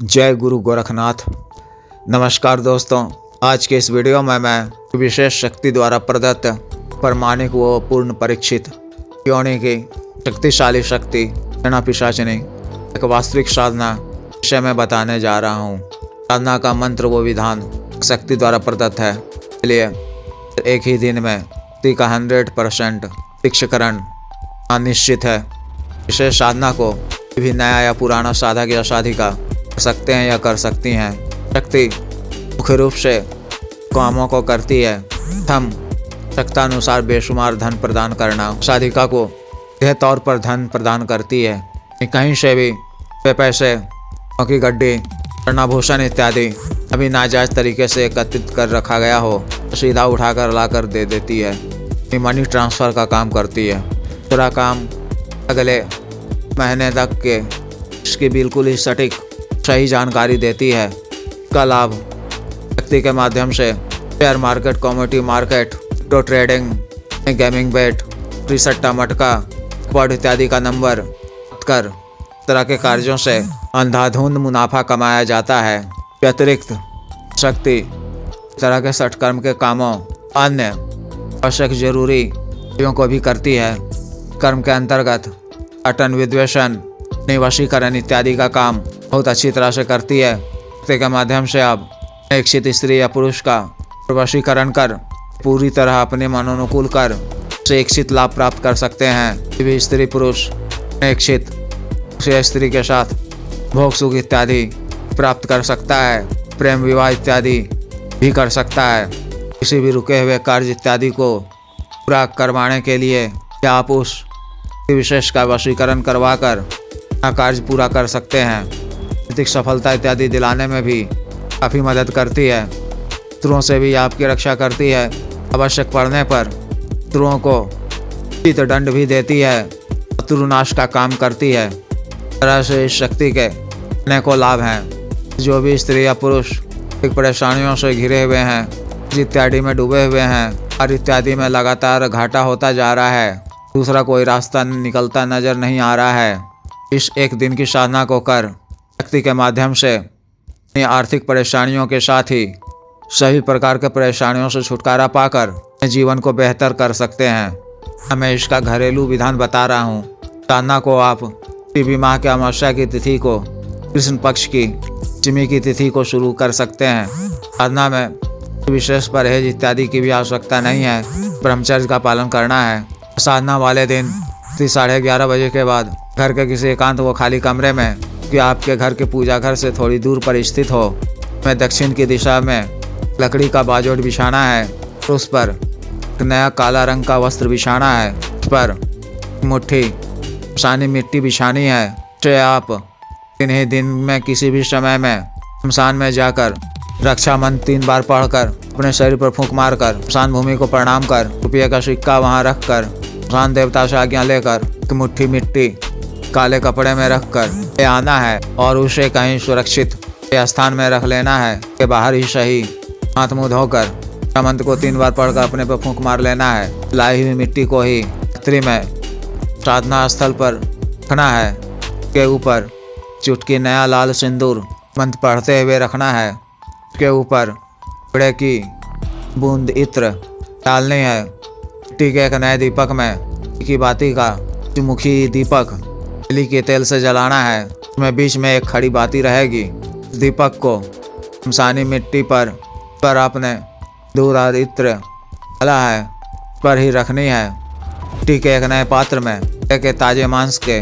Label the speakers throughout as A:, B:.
A: जय गुरु गोरखनाथ। नमस्कार दोस्तों, आज के इस वीडियो में मैं विशेष शक्ति द्वारा प्रदत्त परमाणिक व पूर्ण परीक्षित योनि की शक्तिशाली शक्ति सेना पिशाचिनी एक वास्तविक साधना विषय में बताने जा रहा हूँ। साधना का मंत्र व विधान शक्ति द्वारा प्रदत्त है, इसलिए एक ही दिन में शक्ति का 100% दीक्षाकरण निश्चित है। विशेष साधना को भी नया या पुराना साधक या साधिका कर सकते हैं या कर सकती हैं। शक्ति मुख्य रूप से कामों को करती है। हम शक्तानुसार बेशुमार धन प्रदान करना, साधिका को यह तौर पर धन प्रदान करती है। कहीं से भी वे पैसे की गड्डी स्वर्णाभूषण इत्यादि अभी नाजायज तरीके से एकत्रित कर रखा गया हो तो सीधा उठाकर लाकर दे देती है। मनी ट्रांसफ़र का काम करती है। पूरा काम अगले महीने तक के इसकी बिल्कुल ही सटीक सही जानकारी देती है। का लाभ शक्ति के माध्यम से share market, commodity market, crypto trading, gaming bet, त्रिसट्टा मटका, पॉड इत्यादि का नंबर कर तरह के कार्यों से अंधाधुंध मुनाफा कमाया जाता है। अतिरिक्त शक्ति तरह के सटकर्म के कामों, अन्य आवश्यक जरूरी कार्यों को भी करती है। कर्म के अंतर्गत अटन, विद्वेषण, निवशीकरण इत्यादि का काम बहुत अच्छी तरह से करती है। शक्ति के माध्यम से आप इच्छित स्त्री या पुरुष का वशीकरण कर पूरी तरह अपने मनोनुकूल कर से इच्छित लाभ प्राप्त कर सकते हैं। भी स्त्री पुरुष इच्छित स्त्री के साथ भोग सुख इत्यादि प्राप्त कर सकता है। प्रेम विवाह इत्यादि भी कर सकता है। किसी भी रुके हुए कार्य इत्यादि को पूरा करवाने के लिए या आप उस विशेष का वशीकरण करवा कर कार्य पूरा कर सकते हैं। आर्थिक सफलता इत्यादि दिलाने में भी काफ़ी मदद करती है। शत्रुओं से भी आपकी रक्षा करती है। आवश्यक पड़ने पर शत्रुओं को उचित दंड भी देती है। शत्रुनाश का काम करती है। तरह से इस शक्ति के अनेकों लाभ हैं। जो भी स्त्री या पुरुष एक परेशानियों से घिरे हुए हैं, इत्यादि में डूबे हुए हैं और इत्यादि में लगातार घाटा होता जा रहा है, दूसरा कोई रास्ता निकलता नजर नहीं आ रहा है, इस एक दिन की साधना को कर शक्ति के माध्यम से अपनी आर्थिक परेशानियों के साथ ही सभी प्रकार के परेशानियों से छुटकारा पाकर जीवन को बेहतर कर सकते हैं। मैं इसका घरेलू विधान बता रहा हूँ। साधना को आप किसी माह के अमावस्या की तिथि को, कृष्ण पक्ष की पंचमी की तिथि को शुरू कर सकते हैं। साधना में विशेष परहेज इत्यादि की भी आवश्यकता नहीं है। ब्रह्मचर्य का पालन करना है। साधना वाले दिन 11:30 बजे के बाद घर के किसी एकांत व खाली कमरे में, कि आपके घर के पूजा घर से थोड़ी दूर पर स्थित हो, में दक्षिण की दिशा में लकड़ी का बाजोट बिछाना है। उस पर एक नया काला रंग का वस्त्र बिछाना है। उस पर मुट्ठी शमशानी मिट्टी बिछानी है। तो आप इन्हीं दिन में किसी भी समय में शमशान में जाकर रक्षा मंत्र 3 बार पढ़कर अपने शरीर पर फूंक मारकर शमशान भूमि को प्रणाम कर रुपये का सिक्का वहां रखकर शमशान देवता से आज्ञा लेकर एक मुट्ठी मिट्टी काले कपड़े में रखकर ले आना है और उसे कहीं सुरक्षित स्थान में रख लेना है। के बाहर ही सही हाथ मुँह धोकर मंत्र को 3 बार पढ़कर अपने पर फूंक मार लेना है। लाई हुई मिट्टी को ही छतरी में साधना स्थल पर रखना है। के ऊपर चुटकी नया लाल सिंदूर मंत्र पढ़ते हुए रखना है। के ऊपर कपड़े की बूंद इत्र डालनी है। मिट्टी के एक नए दीपक में की बाती का मुखी दीपक तिली के तेल से जलाना है। उसमें बीच में एक खड़ी बाती रहेगी। दीपक को शमशानी मिट्टी पर आपने दूर और इत्र डाला है पर ही रखनी है। मिट्टी के एक नए पात्र में एक ताजे मांस के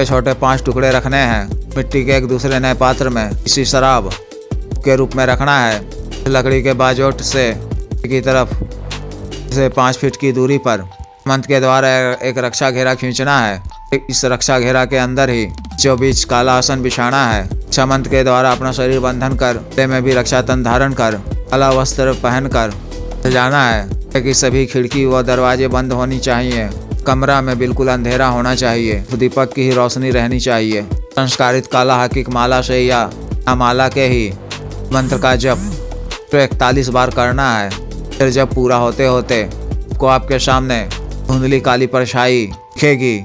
A: छोटे 5 टुकड़े रखने हैं। मिट्टी के एक दूसरे नए पात्र में इसी शराब के रूप में रखना है। लकड़ी के बाजोट से की तरफ से 5 फीट की दूरी पर मंत्र के द्वारा एक रक्षा घेरा खींचना है। इस रक्षा घेरा के अंदर ही 24 काला आसन बिछाना है। रक्षा मंत्र के द्वारा अपना शरीर बंधन कर, गले में भी रक्षा तन धारण कर, काला वस्त्र पहनकर जाना है कि सभी खिड़की व दरवाजे बंद होनी चाहिए। कमरा में बिल्कुल अंधेरा होना चाहिए। दीपक की ही रोशनी रहनी चाहिए। संस्कारित काला हकीक माला से या माला के ही मंत्र का जप तो 41 बार करना है। फिर जब पूरा होते होते को आपके सामने धुंधली काली परछाई दिखेगी।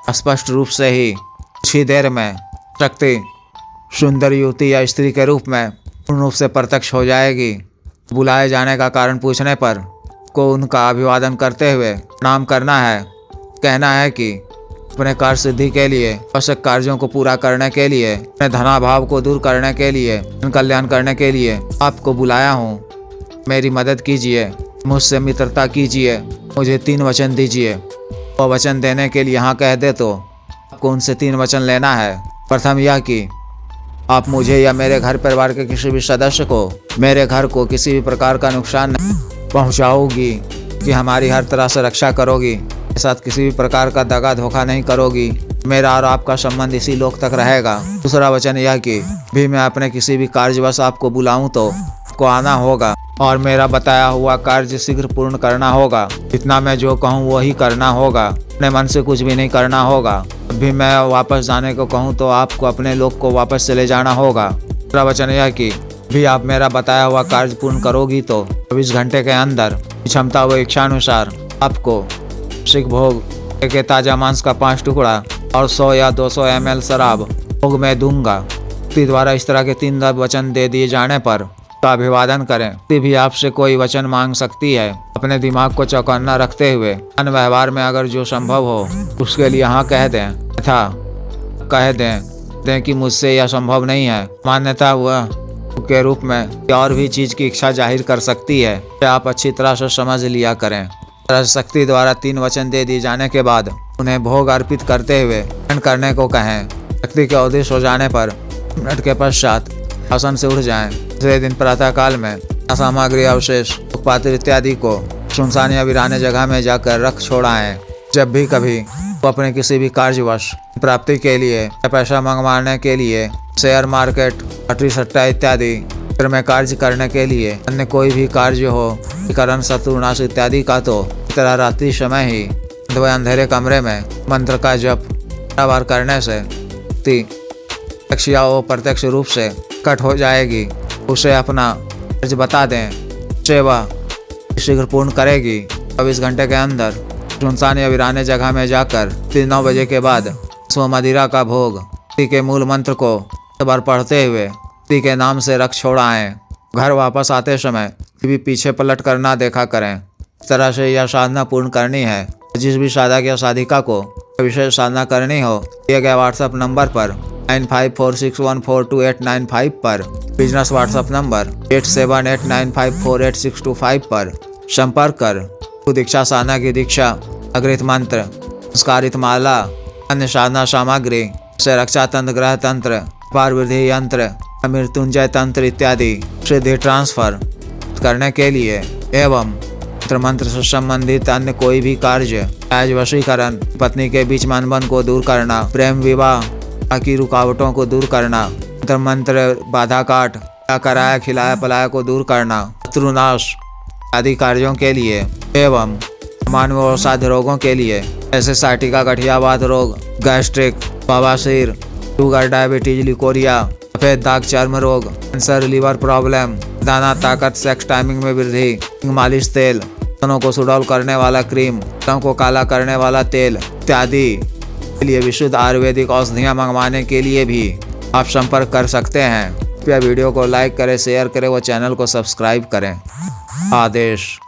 A: स्पष्ट रूप से ही कुछ ही देर में शक्ति सुंदर युवती या स्त्री के रूप में पूर्ण रूप से प्रत्यक्ष हो जाएगी। बुलाए जाने का कारण पूछने पर को उनका अभिवादन करते हुए प्रणाम करना है। कहना है कि अपने कार्य सिद्धि के लिए, आवश्यक कार्यों को पूरा करने के लिए, अपने धनाभाव को दूर करने के लिए, कल्याण करने के लिए आपको बुलाया हूँ। मेरी मदद कीजिए, मुझसे मित्रता कीजिए, मुझे 3 वचन दीजिए। वो वचन देने के लिए यहाँ कह दे तो आपको उनसे 3 वचन लेना है। प्रथम यह कि आप मुझे या मेरे घर परिवार के किसी भी सदस्य को, मेरे घर को किसी भी प्रकार का नुकसान नहीं पहुँचाओगी, कि हमारी हर तरह से रक्षा करोगी, मेरे साथ किसी भी प्रकार का दगा धोखा नहीं करोगी, मेरा और आपका संबंध इसी लोक तक रहेगा। दूसरा वचन यह कि भी मैं अपने किसी भी कार्यवश आपको बुलाऊं तो आपको आना होगा और मेरा बताया हुआ कार्य शीघ्र पूर्ण करना होगा। इतना मैं जो कहूँ वही करना होगा, अपने मन से कुछ भी नहीं करना होगा। भी मैं वापस जाने को कहूँ तो आपको अपने लोक को वापस चले जाना होगा। दूसरा वचन यह कि भी आप मेरा बताया हुआ कार्य पूर्ण करोगी तो 24 घंटे के अंदर क्षमता व इच्छानुसार आपको सिख भोग के ताजा मांस का 5 टुकड़ा और 100 या 200 ml शराब भोग में दूंगा। द्वारा इस तरह के 3 वचन दे दिए जाने पर का अभिवादन करें। भी आपसे कोई वचन मांग सकती है। अपने दिमाग को चौकन्ना रखते हुए अन्य व्यवहार में अगर जो संभव हो उसके लिए यहाँ कह दें तथा कह दें कि मुझसे यह संभव नहीं है। मान्यता वह के रूप में और भी चीज की इच्छा जाहिर कर सकती है, आप अच्छी तरह से समझ लिया करें। शक्ति द्वारा 3 वचन दे दिए जाने के बाद उन्हें भोग अर्पित करते हुए करने को कहें। शक्ति के उद्देश्य हो जाने पर मिनट के पश्चात आसन से उठ जाएं। दूसरे दिन प्रातः काल में सामग्री, अवशेष, पात्र इत्यादि को सुनसान या वीराने जगह में जाकर रख छोड़ाएं। जब भी कभी वो अपने किसी भी कार्यवश प्राप्ति के लिए या पैसा मंगवाने के लिए, शेयर मार्केट, लॉटरी सट्टा इत्यादि में कार्य करने के लिए, अन्य कोई भी कार्य हो, करण, शत्रुनाश इत्यादि का, तो इस तरह रात्रि समय ही अंधेरे कमरे में मंत्र का जप बार करने से प्रत्यक्ष या अप्रत्यक्ष रूप से कट हो जाएगी। उसे अपना कार्य बता दें, उसे वह शीघ्र पूर्ण करेगी। 24 घंटे के अंदर सुनसान या वीराने जगह में जाकर 9 बजे के बाद स्व मदिरा का भोग के मूल मंत्र को बार पढ़ते हुए के नाम से रख छोड़ाएं। घर वापस आते समय भी पीछे पलट कर ना देखा करें। इस तरह से यह साधना पूर्ण करनी है। जिस भी साधक या साधिका को विशेष साधना करनी हो, दिए गए व्हाट्सएप नंबर पर 9546142895 पर, बिजनेस व्हाट्सएप नंबर 8789548625 पर संपर्क कर दीक्षा साधना की दीक्षा, अग्रित मंत्र, संस्कारित माला, अन्य साधना सामग्री से रक्षा तंत्र, ग्रह तंत्र, पार वृद्धि यंत्र, मृत्युंजय तंत्र इत्यादि सिद्धि ट्रांसफर करने के लिए एवं मंत्र से संबंधित अन्य कोई भी कार्य, आज वशीकरण, पत्नी के बीच मनबंध को दूर करना, प्रेम विवाह की रुकावटों को दूर करना, मंत्र बाधा काट, कराया खिलाया पलाया को दूर करना, शत्रुनाश आदि कार्यों के लिए एवं मानव अवसाध्य रोगों के लिए जैसे साइटिका, गठियावात रोग, गैस्ट्रिक, बवासीर, शुगर, डायबिटीज, लिकोरिया, सफेद दाग, चर्म रोग, कैंसर, लिवर प्रॉब्लम, दाना, ताकत, सेक्स टाइमिंग में वृद्धि, मालिश तेल, तनों को सुडौल करने वाला क्रीम, तनों को काला करने वाला तेल इत्यादि के लिए विशुद्ध आयुर्वेदिक औषधियाँ मंगवाने के लिए भी आप संपर्क कर सकते हैं। कृपया वीडियो को लाइक करें, शेयर करें व चैनल को सब्सक्राइब करें। आदेश।